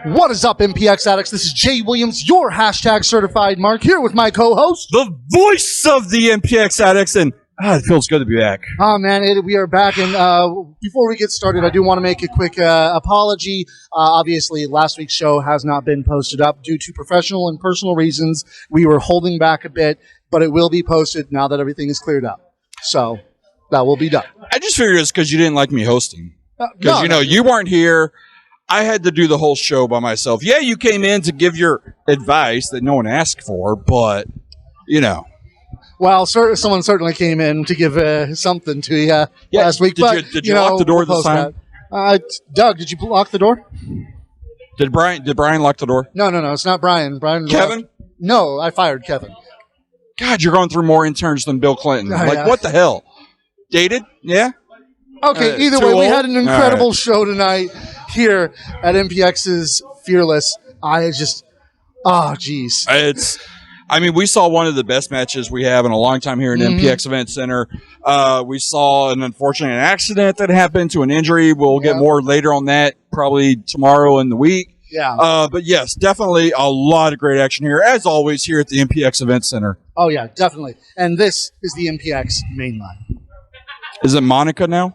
What is up, MPX addicts? This is Jay Williams, your hashtag certified mark, here with my co-host, the voice of the MPX addicts, and it feels good to be back. Oh man, we are back, and before we get started, I do want to make a quick apology. Obviously, last week's show has not been posted up due to professional and personal reasons. We were holding back a bit, but it will be posted now that everything is cleared up. So that will be done. I just figured it's because you didn't like me hosting. Because, no, you weren't here. I had to do the whole show by myself. Yeah, you came in to give your advice that no one asked for, but, Well, someone certainly came in to give something to you last week. Did you lock the door this time? Doug, did you lock the door? Did Brian lock the door? No, it's not Brian. Kevin? No, I fired Kevin. God, you're going through more interns than Bill Clinton. What the hell? Dated? Yeah? Okay, either way, we had an incredible show tonight here at MPX's Fearless. We saw one of the best matches we have in a long time here in MPX Event Center. We saw an unfortunate accident that happened to an injury. We'll get more later on that, probably tomorrow in the week. Yeah. But yes, definitely a lot of great action here, as always, here at the MPX Event Center. Oh, yeah, definitely. And this is the MPX Mainline. Is it Monica now?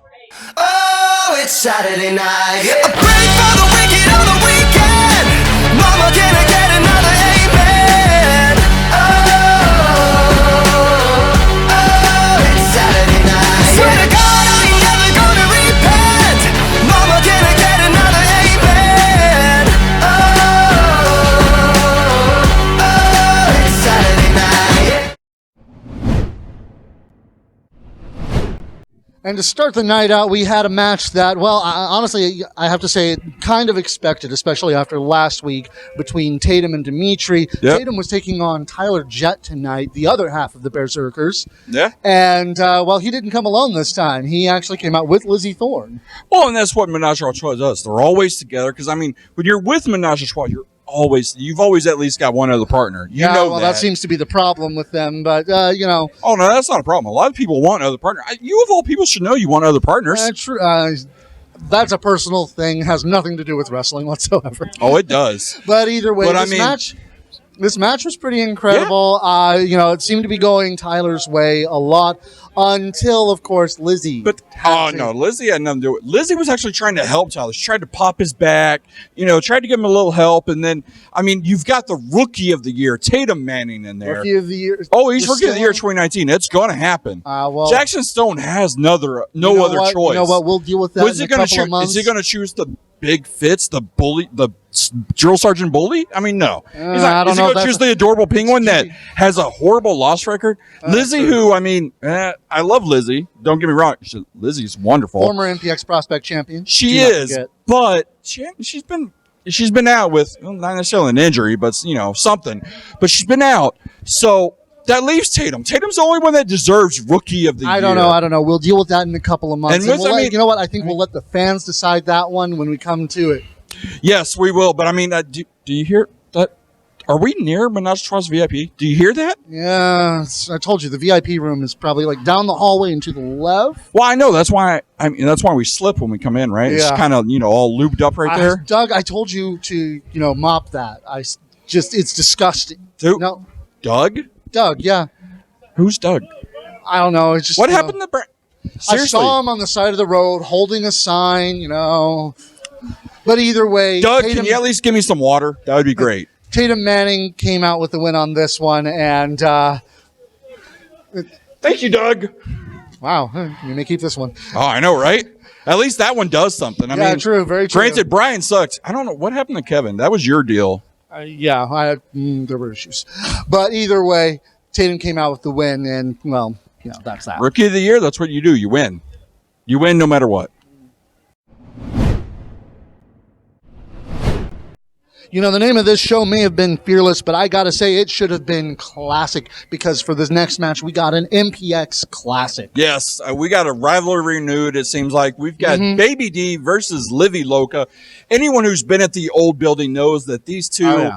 Oh, it's Saturday night. A break for the wicked on the weekend. Mama, can I get another amen? Oh, it's Saturday night. Swear to God, I ain't never gonna repent. Mama, can I get another amen? Oh, it's Saturday night. And to start the night out, we had a match that, honestly, I have to say, kind of expected, especially after last week between Tatum and Dimitri. Yep. Tatum was taking on Tyler Jett tonight, the other half of the Berserkers. Yeah. And, he didn't come alone this time. He actually came out with Lizzie Thorne. Well, and that's what Menage a Trois does. They're always together because, when you're with Menage a Trois, you've always at least got one other partner. That seems to be the problem with them, but, Oh, no, that's not a problem. A lot of people want other partners. You, of all people, should know you want other partners. True. That's a personal thing, has nothing to do with wrestling whatsoever. Oh, it does. But either way, this match was pretty incredible. Yeah. It seemed to be going Tyler's way a lot until, of course, Lizzie. Lizzie had nothing to do with it. Lizzie was actually trying to help Tyler. She tried to pop his back, tried to give him a little help. And then, you've got the Rookie of the Year, Tatum Manning, in there. Rookie of the Year. Oh, he's Rookie of the Year 2019. It's going to happen. Jackson Stone has no other choice. You know what? We'll deal with that in a couple of months. Is he going to choose the Big Fitz, the bully, the drill sergeant bully? No. Is he going to choose the adorable penguin that has a horrible loss record? Lizzie, who, I love Lizzie. Don't get me wrong. Lizzie's wonderful. Former MPX prospect champion. She is, but she's been out with, not necessarily an injury, but, something. But she's been out. So that leaves Tatum. Tatum's the only one that deserves Rookie of the Year. I don't know. We'll deal with that in a couple of months. You know what? I think we'll let the fans decide that one when we come to it. Yes, we will. But do you hear that? Are we near Menage a Trois VIP? Do you hear that? Yeah, I told you the VIP room is probably down the hallway and to the left. Well, I know that's why. That's why we slip when we come in, right? Yeah. It's kind of all lubed up right there. Doug, I told you to mop that. It's disgusting. No, Doug, yeah. Who's Doug? I don't know. It's just what happened to Seriously. I saw him on the side of the road holding a sign. But either way, Doug, can you at least give me some water? That would be great. Tatum Manning came out with the win on this one, and thank you, Doug. Wow, you may keep this one. Oh, I know, right? At least that one does something. True, very true. Granted, Brian sucked. I don't know what happened to Kevin. That was your deal. There were issues, but either way, Tatum came out with the win, and that's that. Rookie of the Year. That's what you do. You win. You win no matter what. The name of this show may have been Fearless, but I got to say it should have been Classic, because for this next match, we got an MPX Classic. Yes, we got a rivalry renewed, it seems like. We've got Baby D versus Livi Loca. Anyone who's been at the old building knows that these two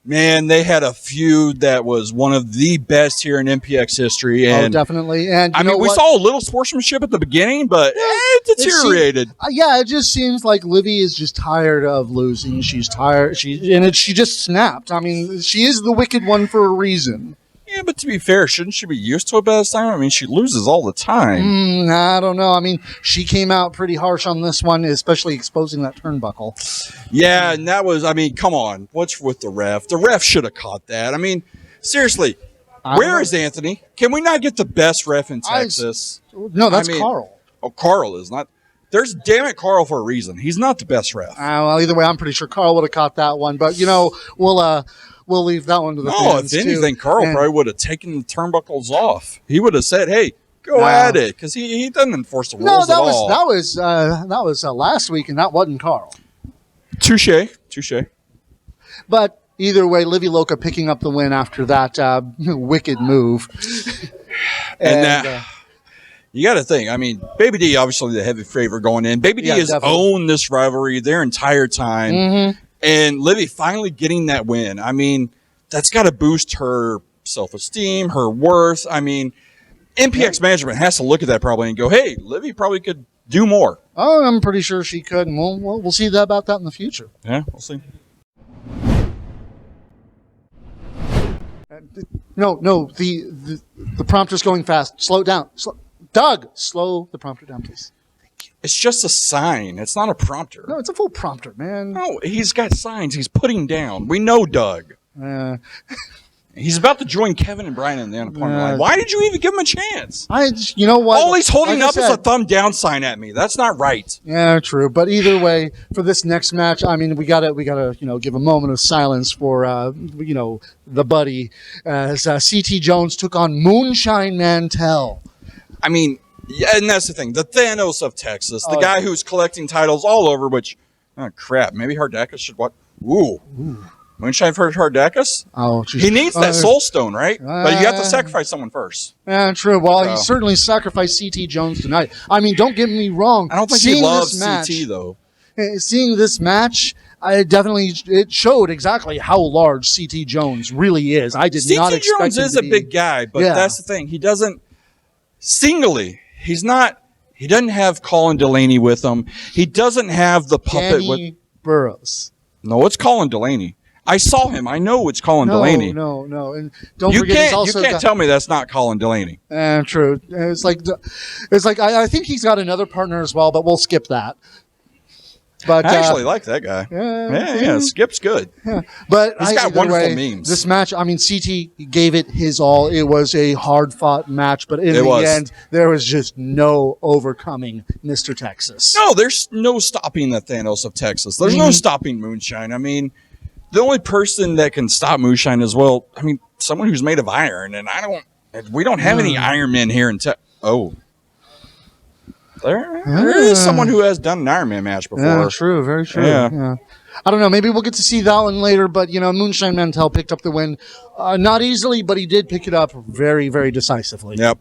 Man, they had a feud that was one of the best here in MPX history. And definitely. And I mean, we saw a little sportsmanship at the beginning, but it deteriorated. It just seems like Livi is just tired of losing. She's tired. She just snapped. I mean, she is the wicked one for a reason. Yeah, but to be fair, shouldn't she be used to it by this time? I mean, she loses all the time. I don't know. I mean, she came out pretty harsh on this one, especially exposing that turnbuckle. Yeah, and that was, I mean, come on. What's with the ref? The ref should have caught that. I mean, seriously, where is Anthony? Can we not get the best ref in Texas? No, that's Carl. Oh, Carl is not. There's damn it Carl for a reason. He's not the best ref. Well, either way, I'm pretty sure Carl would have caught that one. But, we'll leave that one to the fans, if anything, Carl probably would have taken the turnbuckles off. He would have said, hey, go at it, because he doesn't enforce the rules at all. That was last week, and that wasn't Carl. Touche. But either way, Livi Loca picking up the win after that wicked move. and you got to think, I mean, Baby D, obviously the heavy favorite going in. Baby D has owned this rivalry their entire time. Mm-hmm. And Livi finally getting that win. I mean, that's got to boost her self-esteem, her worth. I mean, MPX management has to look at that probably and go, hey, Livi probably could do more. Oh, I'm pretty sure she could. And we'll see about that in the future. Yeah, we'll see. No, the prompter's going fast. Slow it down. Doug, slow the prompter down, please. It's just a sign. It's not a prompter. No, it's a full prompter, man. No, he's got signs he's putting down. We know Doug. He's about to join Kevin and Brian in the unemployment line. Why did you even give him a chance? You know what? All he's holding up is a thumb down sign at me. That's not right. Yeah, true. But either way, for this next match, I mean, we gotta give a moment of silence for the buddy as CT Jones took on Moonshine Mantell. I mean. Yeah, and that's the thing. The Thanos of Texas, the guy who's collecting titles all over, which, oh, crap, maybe Hardacus should what? Ooh. Moonshine for Hardacus? Oh, geez. He needs that soul stone, right? But you have to sacrifice someone first. Yeah, true. Well, he certainly sacrificed CT Jones tonight. I mean, don't get me wrong. I don't think he loves CT, though. Seeing this match, it showed exactly how large CT Jones really is. I did not expect him to be. CT Jones is a big guy, but that's the thing. He doesn't, singly, he doesn't have Colin Delaney with him. He doesn't have the puppet with Burroughs. No, it's Colin Delaney. I saw him. I know it's Colin Delaney. No. And don't forget, you can't tell me that's not Colin Delaney. True. It's like I think he's got another partner as well, but we'll skip that. But I actually like that guy. Yeah. Skip's good. Yeah. But he's got wonderful memes. This match, I mean, CT gave it his all. It was a hard-fought match, but in the end, there was just no overcoming Mr. Texas. No, there's no stopping the Thanos of Texas. There's no stopping Moonshine. I mean, the only person that can stop Moonshine is, someone who's made of iron, and we don't have any Iron Men here in Texas. Oh. There is someone who has done an Iron Man match before. Yeah, true, very true. Yeah. I don't know. Maybe we'll get to see that one later. But Moonshine Mantell picked up the win, not easily, but he did pick it up very, very decisively. Yep.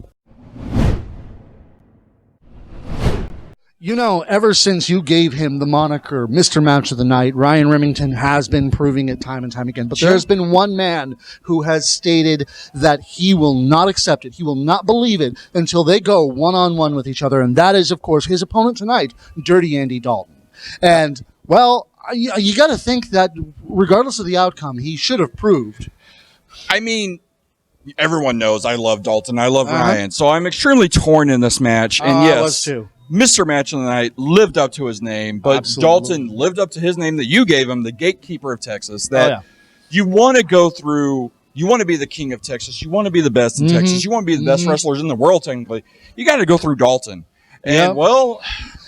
Ever since you gave him the moniker Mr. Match of the Night, Ryan Remington has been proving it time and time again. But there's been one man who has stated that he will not accept it. He will not believe it until they go one-on-one with each other. And that is, of course, his opponent tonight, Dirty Andy Dalton. And, you got to think that regardless of the outcome, he should have proved. I mean, everyone knows I love Dalton. I love Ryan. So I'm extremely torn in this match. And yes. I was too. Mr. Match of the Night lived up to his name, but absolutely. Dalton lived up to his name that you gave him, the gatekeeper of Texas, that you want to go through, you want to be the king of Texas, you want to be the best in Texas, you want to be the best wrestlers in the world, technically. You got to go through Dalton. And,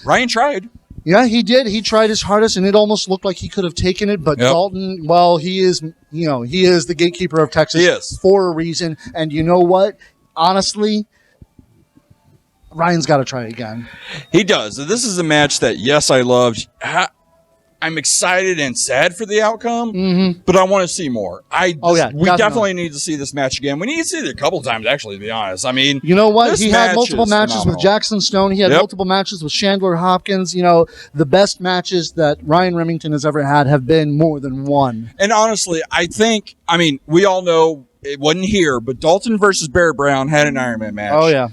Ryan tried. Yeah, he did. He tried his hardest, and it almost looked like he could have taken it, but Dalton, he is the gatekeeper of Texas for a reason, and you know what? Honestly, Ryan's got to try again. He does. This is a match that, yes, I loved. I'm excited and sad for the outcome, but I want to see more. We definitely need to see this match again. We need to see it a couple of times, actually, to be honest. I mean, you know what? He had multiple matches with Jackson Stone. He had multiple matches with Chandler Hopkins. You know, the best matches that Ryan Remington has ever had have been more than one. And honestly, I mean, we all know it wasn't here, but Dalton versus Bear Brown had an Iron Man match. Oh, yeah.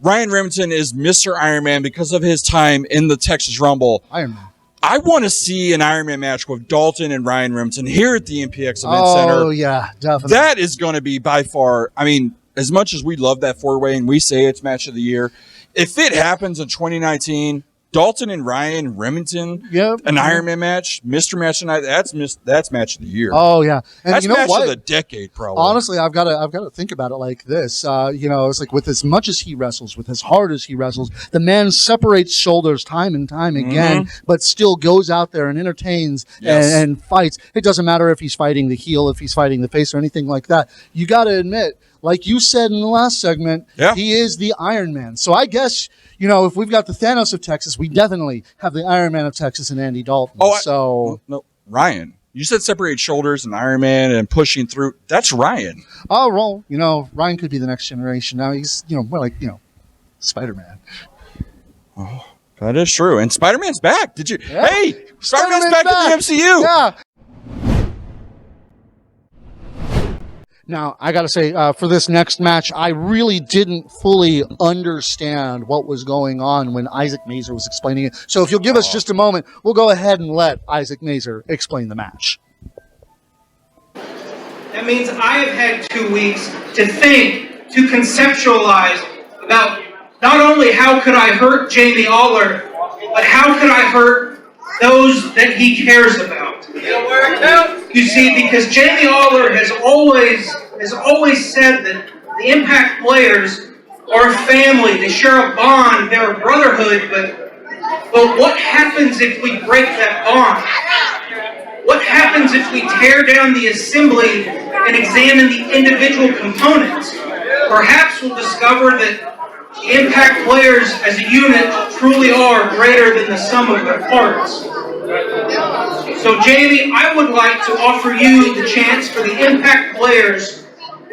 Ryan Remington is Mr. Iron Man because of his time in the Texas Rumble. Iron Man. I want to see an Iron Man match with Dalton and Ryan Remington here at the MPX Event Center. Oh, yeah, definitely. That is going to be by far, I mean, as much as we love that four-way and we say it's match of the year, if it happens in 2019, Dalton and Ryan Remington, an Iron Man match, Mr. Match Tonight, that's match of the year. Oh, yeah. And that's you know match what? of the decade, probably. Honestly, I've got to think about it like this. You know, it's like with as much as he wrestles, with as hard as he wrestles, the man separates shoulders time and time again, but still goes out there and entertains and fights. It doesn't matter if he's fighting the heel, if he's fighting the face, or anything like that. You got to admit, like you said in the last segment, he is the Iron Man. So I guess, you know, if we've got the Thanos of Texas, we definitely have the Iron Man of Texas and Andy Dalton. No, Ryan. You said separate shoulders and Iron Man and pushing through. That's Ryan. Oh, well, you know, Ryan could be the next generation. Now he's, you know, more like, you know, Spider-Man. Oh, that is true. And Spider-Man's back. Did you? Yeah. Hey, Spider-Man's back in the MCU. Yeah. Now, I got to say, for this next match, I really didn't fully understand what was going on when Isaac Mazer was explaining it. So if you'll give us just a moment, we'll go ahead and let Isaac Mazer explain the match. That means I have had 2 weeks to think, to conceptualize about not only how could I hurt Jamie Aller, but how could I hurt those that he cares about. You see, because Jamie Aller has always said that the Impact players are a family. They share a bond. They're a brotherhood. But what happens if we break that bond? What happens if we tear down the assembly and examine the individual components? Perhaps we'll discover that the Impact players as a unit truly are greater than the sum of their parts. So, Jamie, I would like to offer you the chance for the Impact players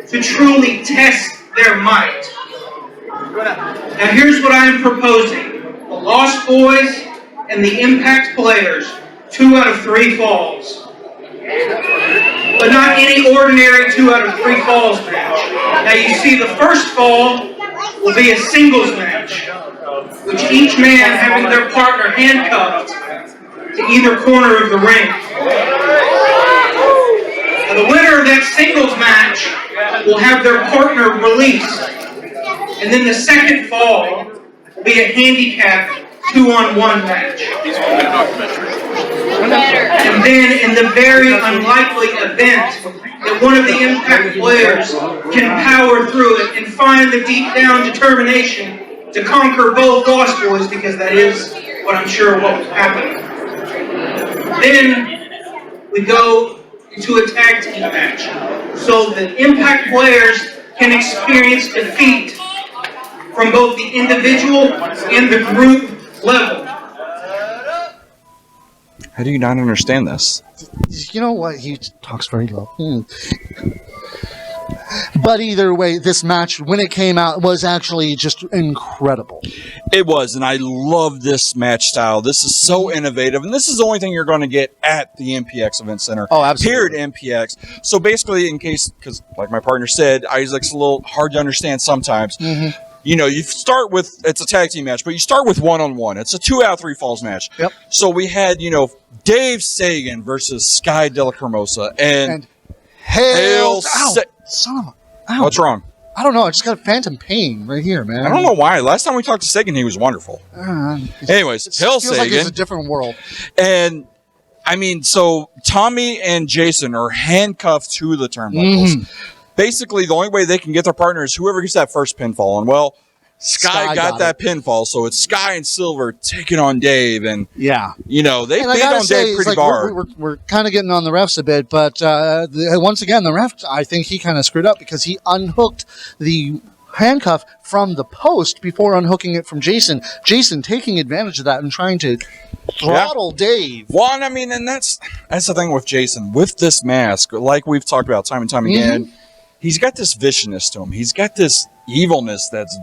to truly test their might. Now, here's what I am proposing. The Lost Boys and the Impact players, 2 out of 3 falls. But not any ordinary 2 out of 3 falls match. Now, you see, the first fall will be a singles match, which each man having their partner handcuffed to either corner of the ring. Now, the winner of that singles match will have their partner released. And then the second fall will be a handicap 2-on-1 match. And then in the very unlikely event that one of the Impact players can power through it and find the deep down determination to conquer both Lost Boys, because that is what I'm sure what will happen. Then we go into a tag team match so that Impact players can experience defeat from both the individual and the group level. How do you not understand this? You know what? He talks very low. But either way, this match, when it came out, was actually just incredible. It was, and I love this match style. This is so innovative, and this is the only thing you're going to get at the MPX Event Center. Oh, absolutely. Here at MPX. So basically, in case, because like my partner said, Isaac's a little hard to understand sometimes. You know, you start with, it's a tag team match, but you start with 1-on-1. It's a 2 out of 3 falls match. Yep. So we had, you know, Dave Sagan versus Sky De La Hermosa and Hail. Son of a... Ow. What's wrong? I don't know. I just got a phantom pain right here, man. I don't know why. Last time we talked to Sagan, he was wonderful. Anyways, Hail Sagan. Like it's a different world. And, I mean, so Tommy and Jason are handcuffed to the turnbuckles. Basically, the only way they can get their partner is whoever gets that first pinfall. And, well, Sky got that pinfall, so it's Sky and Silver taking on Dave. And, you know, they beat on Dave pretty hard. We're kind of getting on the refs a bit, but once again, the ref, I think he kind of screwed up because he unhooked the handcuff from the post before unhooking it from Jason. Jason taking advantage of that and trying to throttle Dave. Well, I mean, and that's the thing with Jason. With this mask, like we've talked about time and time again, he's got this viciousness to him. He's got this evilness that's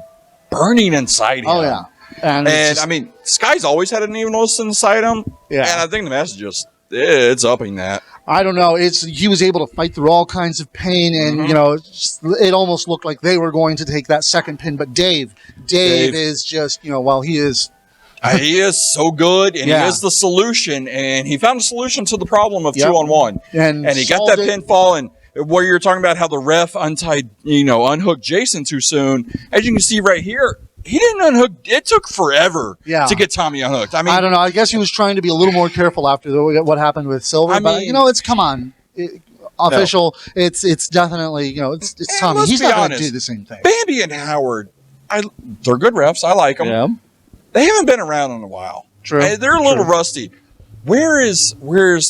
burning inside him. Oh, yeah. And I mean, Sky's always had an evilness inside him. Yeah. And I think the mask is it's upping that. I don't know. He was able to fight through all kinds of pain, and it almost looked like they were going to take that second pin. But Dave is just while he is. He is so good, and he is the solution, and he found a solution to the problem of 2-on-1, and he got that pinfall. And where you're talking about how the ref unhooked Jason too soon, as you can see right here. He didn't unhook. It took forever to get Tommy unhooked. I mean, I don't know. I guess he was trying to be a little more careful after what happened with Silver. But it's come on, official. No. It's definitely it's Tommy. He's not going to do the same thing. Bambi and Howard, they're good refs. I like them. Yeah. They haven't been around in a while. True. They're a little rusty. Where's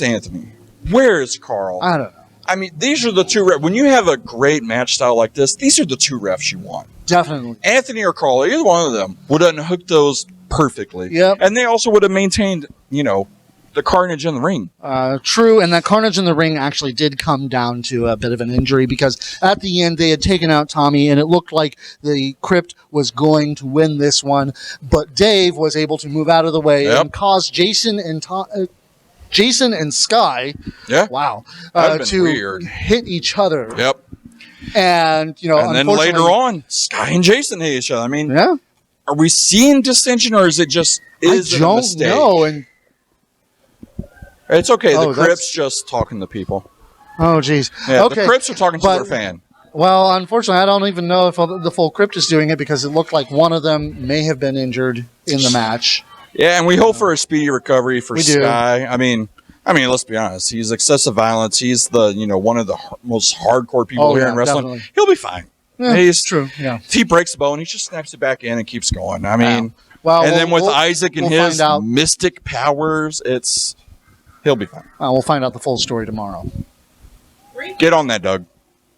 Anthony? Where's Carl? I don't know. I mean, these are the two refs. When you have a great match style like this, these are the two refs you want. Definitely. Anthony or Carl, either one of them would unhook those perfectly. Yep. And they also would have maintained, the carnage in the ring. True, and that carnage in the ring actually did come down to a bit of an injury because at the end they had taken out Tommy and it looked like the Crypt was going to win this one, but Dave was able to move out of the way and cause Jason and Sky, to weird. hit each other. Yep. And and then later on, Sky and Jason hit each other. I mean, are we seeing dissension, or is it just a mistake? I don't know. And it's okay. The Crips just talking to people. Oh, geez. Yeah, okay. The Crips are talking to their fan. Well, unfortunately, I don't even know if the full Crypt is doing it because it looked like one of them may have been injured in the match. Yeah, and we hope for a speedy recovery for Sky. I mean, let's be honest. He's excessive violence. He's the one of the most hardcore people here in wrestling. Definitely. He'll be fine. Yeah, he's true. Yeah. If he breaks a bone, he just snaps it back in and keeps going. I mean, then with Isaac and his mystic powers, he'll be fine. We'll find out the full story tomorrow. 3. Get on that, Doug.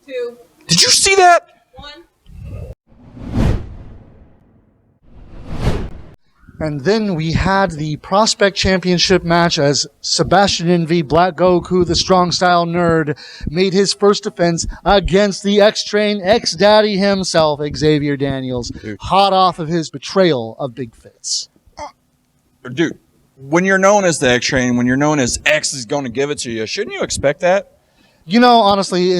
2. Did you see that? 1. And then we had the Prospect Championship match as Sebastian v. Black Goku, the strong style nerd, made his first defense against the X-Train X-Daddy himself, Xavier Daniels, hot off of his betrayal of Big Fitz. Dude, when you're known as the X-Train, when you're known as X is going to give it to you, shouldn't you expect that? Honestly,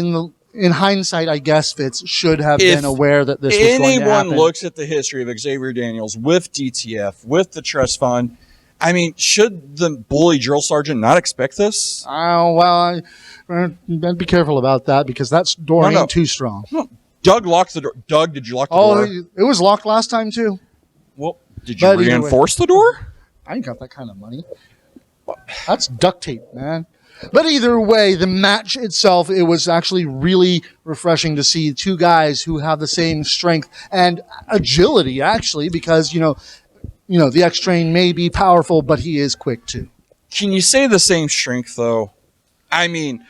in hindsight, I guess Fitz should have been aware that this was going to happen. Anyone looks at the history of Xavier Daniels with DTF, with the trust fund, I mean, should the bully drill sergeant not expect this? Oh, well, I'd be careful about that because that door ain't too strong. No. Doug locked the door. Doug, did you lock the door? Oh, it was locked last time, too. Well, did you reinforce the door? I ain't got that kind of money. That's duct tape, man. But either way, the match itself, it was actually really refreshing to see two guys who have the same strength and agility, actually, because, the X-Train may be powerful, but he is quick, too. Can you say the same strength, though? I mean,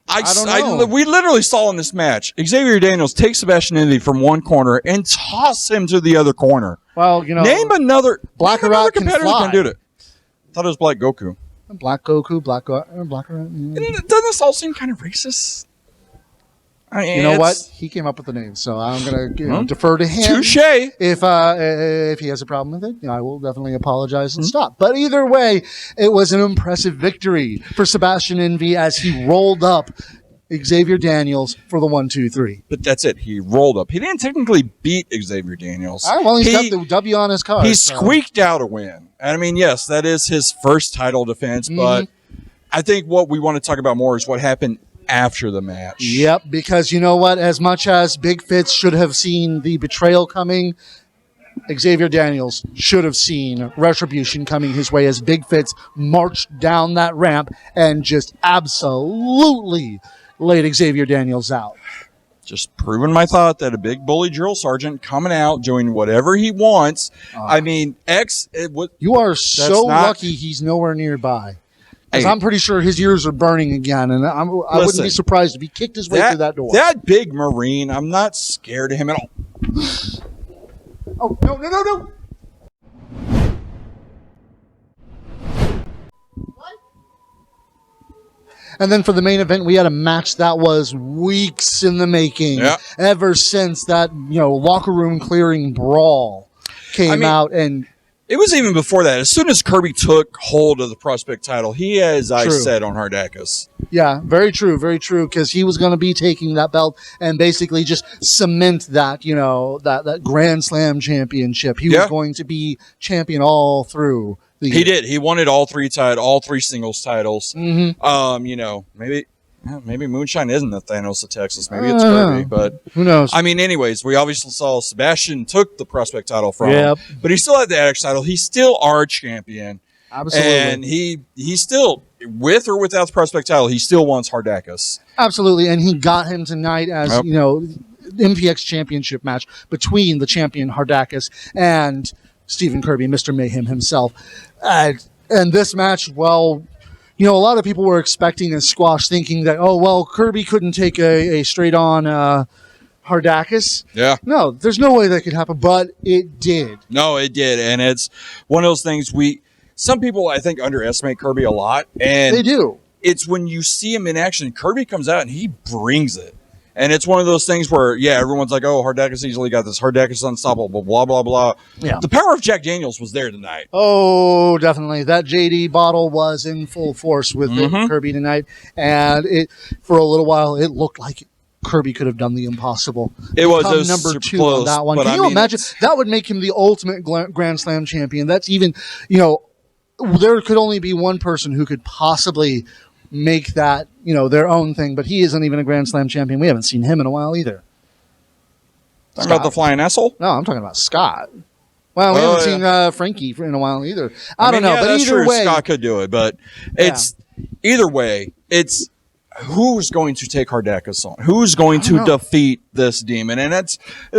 I don't know. we literally saw in this match, Xavier Daniels takes Sebastian Indy from one corner and toss him to the other corner. Well, name another competitor can do it. I thought it was Black Goku. Black Goku, Black Rat. Doesn't this all seem kind of racist? You know what? He came up with the name, so I'm going to defer to him. Touche. If he has a problem with it, I will definitely apologize and stop. But either way, it was an impressive victory for Sebastian Envy as he rolled up Xavier Daniels for the 1-2-3. But that's it. He rolled up. He didn't technically beat Xavier Daniels. Well, he's got the W on his card. He squeaked out a win. And I mean, yes, that is his first title defense, but I think what we want to talk about more is what happened after the match. Yep, because you know what? As much as Big Fitz should have seen the betrayal coming, Xavier Daniels should have seen retribution coming his way as Big Fitz marched down that ramp and just absolutely laid Xavier Daniels out. Just proving my thought that a big bully drill sergeant coming out doing whatever he wants. I mean, you are so lucky he's nowhere nearby. Because I'm pretty sure his ears are burning again, and I wouldn't be surprised if he kicked his way through that door. That big Marine, I'm not scared of him at all. Oh, no. And then for the main event, we had a match that was weeks in the making. Yeah. Ever since that, locker room clearing brawl came out, and it was even before that. As soon as Kirby took hold of the prospect title, he has eyes set on Hardakis. Yeah, very true, because he was going to be taking that belt and basically just cement that, that Grand Slam championship. He was going to be champion all through the year. He did. He wanted all three singles titles. Maybe Moonshine isn't the Thanos of Texas. Maybe it's Kirby, but who knows? I mean, anyways, we obviously saw Sebastian took the prospect title from him, but he still had the Addicts title. He's still our champion. Absolutely. And he still, with or without the prospect title, he still wants Hardakis. Absolutely. And he got him tonight as, MPX championship match between the champion Hardakis and Stephen Kirby, Mr. Mayhem himself. And this match, well, a lot of people were expecting a squash, thinking that, Kirby couldn't take a straight-on Hardakis. Yeah. No, there's no way that could happen, but it did. No, it did. And it's one of those things some people, I think, underestimate Kirby a lot. And they do. It's when you see him in action, Kirby comes out and he brings it. And it's one of those things where, everyone's like, oh, Hardakis easily got this. Hardakis is unstoppable, blah, blah, blah. Yeah. The power of Jack Daniels was there tonight. Oh, definitely. That JD bottle was in full force with Kirby tonight. And for a little while, it looked like Kirby could have done the impossible. It was number 2 close, on that one. Can you imagine? That would make him the ultimate Grand Slam champion. That's even, there could only be one person who could possibly make that, their own thing, but he isn't even a Grand Slam champion. We haven't seen him in a while either. Talking about the Flying Essel? No, I'm talking about Scott. Well, we haven't seen Frankie in a while either. I don't know, but that's either true. way, Scott could do it, but either way, it's who's going to take Hardakis on? Who's going to defeat this demon? And it's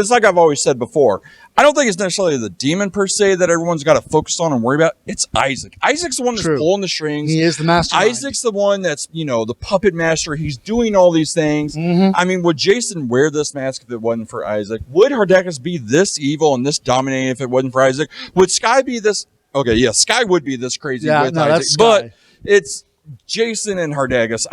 like I've always said before. I don't think it's necessarily the demon per se that everyone's got to focus on and worry about. It's Isaac. Isaac's the one that's pulling the strings. He is the mastermind. Isaac's the one that's, the puppet master. He's doing all these things. I mean, would Jason wear this mask if it wasn't for Isaac? Would Hardakis be this evil and this dominating if it wasn't for Isaac? Would Sky be this? Okay, yeah, Sky would be this crazy with Isaac. But it's Jason and Hardakis.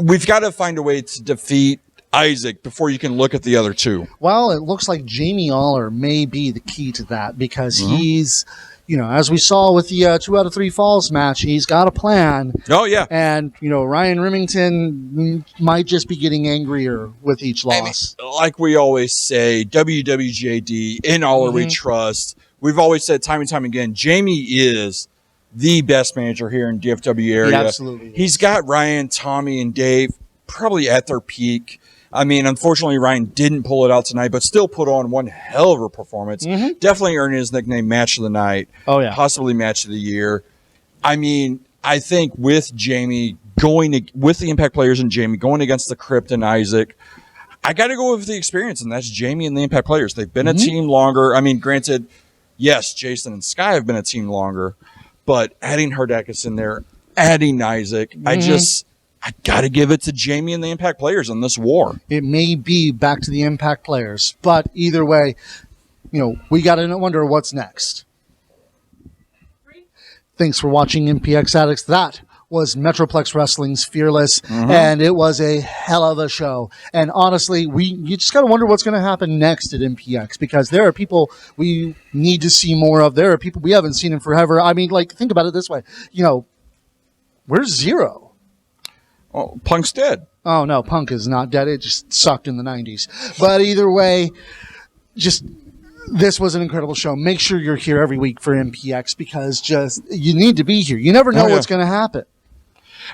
We've got to find a way to defeat Isaac before you can look at the other two. Well, it looks like Jamie Aller may be the key to that because he's, as we saw with the 2 out of 3 falls match, he's got a plan. Oh, yeah. And, Ryan Remington might just be getting angrier with each loss. I mean, like we always say, WWJD, in Aller we trust. We've always said time and time again, Jamie is the best manager here in DFW area. He absolutely is. He's got Ryan, Tommy, and Dave probably at their peak. I mean, unfortunately, Ryan didn't pull it out tonight, but still put on one hell of a performance. Definitely earned his nickname Match of the Night. Oh, yeah. Possibly Match of the Year. I mean, I think with Jamie with the Impact players and Jamie going against the Crypt and Isaac, I got to go with the experience, and that's Jamie and the Impact players. They've been a team longer. I mean, granted, yes, Jason and Sky have been a team longer, but adding Hardakis in there, adding Isaac, I got to give it to Jamie and the Impact players in this war. It may be back to the Impact players, but either way, we got to wonder what's next. Thanks for watching MPX Addicts. That was Metroplex Wrestling's Fearless, and it was a hell of a show. And honestly, you just got to wonder what's going to happen next at MPX because there are people we need to see more of. There are people we haven't seen in forever. I mean, think about it this way. Where's Zero? Oh, Punk's dead. Oh, no, Punk is not dead. It just sucked in the 90s. But either way, this was an incredible show. Make sure you're here every week for MPX because you need to be here. You never know what's going to happen.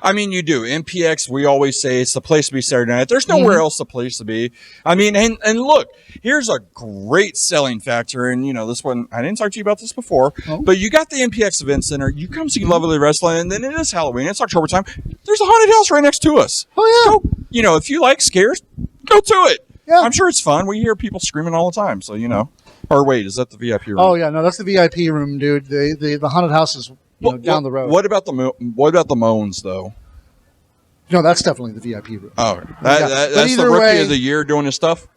I mean, you do. MPX, we always say it's the place to be Saturday night. There's nowhere else the place to be. I mean, and look, here's a great selling factor. And, this one, I didn't talk to you about this before, but you got the MPX Event Center. You come see Lovely Wrestling, and then it is Halloween. It's October time. There's a haunted house right next to us. Oh, yeah. Go, if you like scares, go to it. Yeah. I'm sure it's fun. We hear people screaming all the time. So, Or wait, is that the VIP room? Oh, yeah. No, that's the VIP room, dude. The haunted house is down the road. What about the moans, though? No, that's definitely the VIP room. Oh, that's the Rookie of the Year doing his stuff?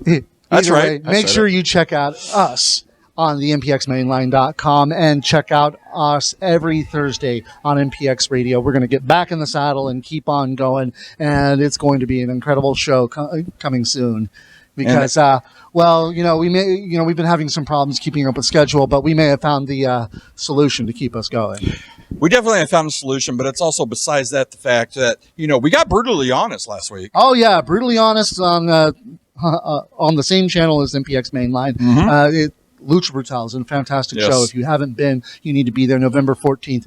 That's Either right. way, make sure you check out us on the MPXmainline.com and check out us every Thursday on MPX Radio. We're going to get back in the saddle and keep on going, and it's going to be an incredible show coming soon. Because, we've been having some problems keeping up with schedule, but we may have found the solution to keep us going. We definitely have found a solution, but it's also besides that the fact that, we got brutally honest last week. Oh, yeah, brutally honest on the same channel as MPX Mainline. Mm-hmm. Lucha Brutal is a fantastic Yes. show. If you haven't been, you need to be there November 14th.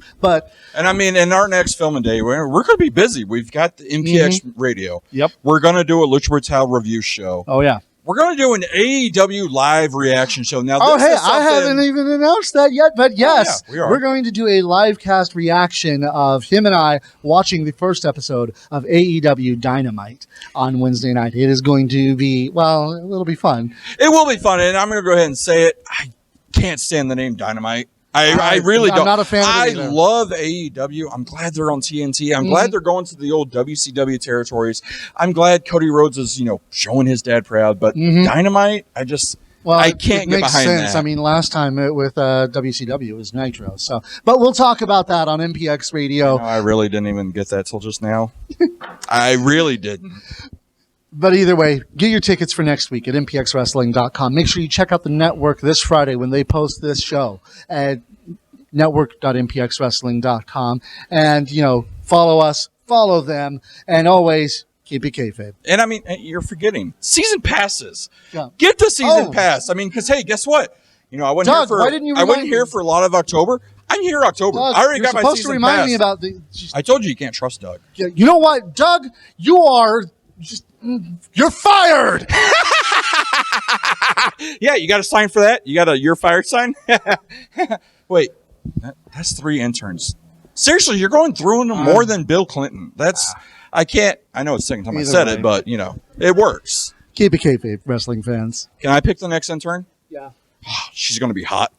And I mean, in our next filming day, we're going to be busy. We've got the MPX Radio. Yep. We're going to do a Lucha Brutal review show. Oh, yeah. We're going to do an AEW live reaction show. Now, I haven't even announced that yet, but yes, we are. We're going to do a live cast reaction of him and I watching the first episode of AEW Dynamite on Wednesday night. It is going to be, it'll be fun. It will be fun, and I'm going to go ahead and say it. I can't stand the name Dynamite. I really don't. I'm not a fan of it either. I love AEW. I'm glad they're on TNT. I'm glad they're going to the old WCW territories. I'm glad Cody Rhodes is, showing his dad proud. But Dynamite, I can't get behind sense. that. I mean, last time with WCW was Nitro. So, but we'll talk about that on MPX Radio. I really didn't even get that till just now. I really didn't. But either way, get your tickets for next week at mpxwrestling.com. Make sure you check out the network this Friday when they post this show at network.mpxwrestling.com. And, follow us, follow them, and always keep it kayfabe. And I mean, you're forgetting season passes. Yeah. Get the season pass. I mean, because, hey, guess what? I wasn't Doug, why didn't you I wasn't remind here me? for a lot of October. I'm here October. Doug, I already you're got my supposed season to remind pass. me about I told you can't trust Doug. You know what, Doug? You are you're fired. Yeah, you got a sign for that? You got a "you're fired" sign? Wait, that's 3 interns. Seriously, you're going through them more than Bill Clinton. I can't. I know it's the second time I said it, but it works. Keep it kayfabe, wrestling fans. Can I pick the next intern? Yeah. She's going to be hot.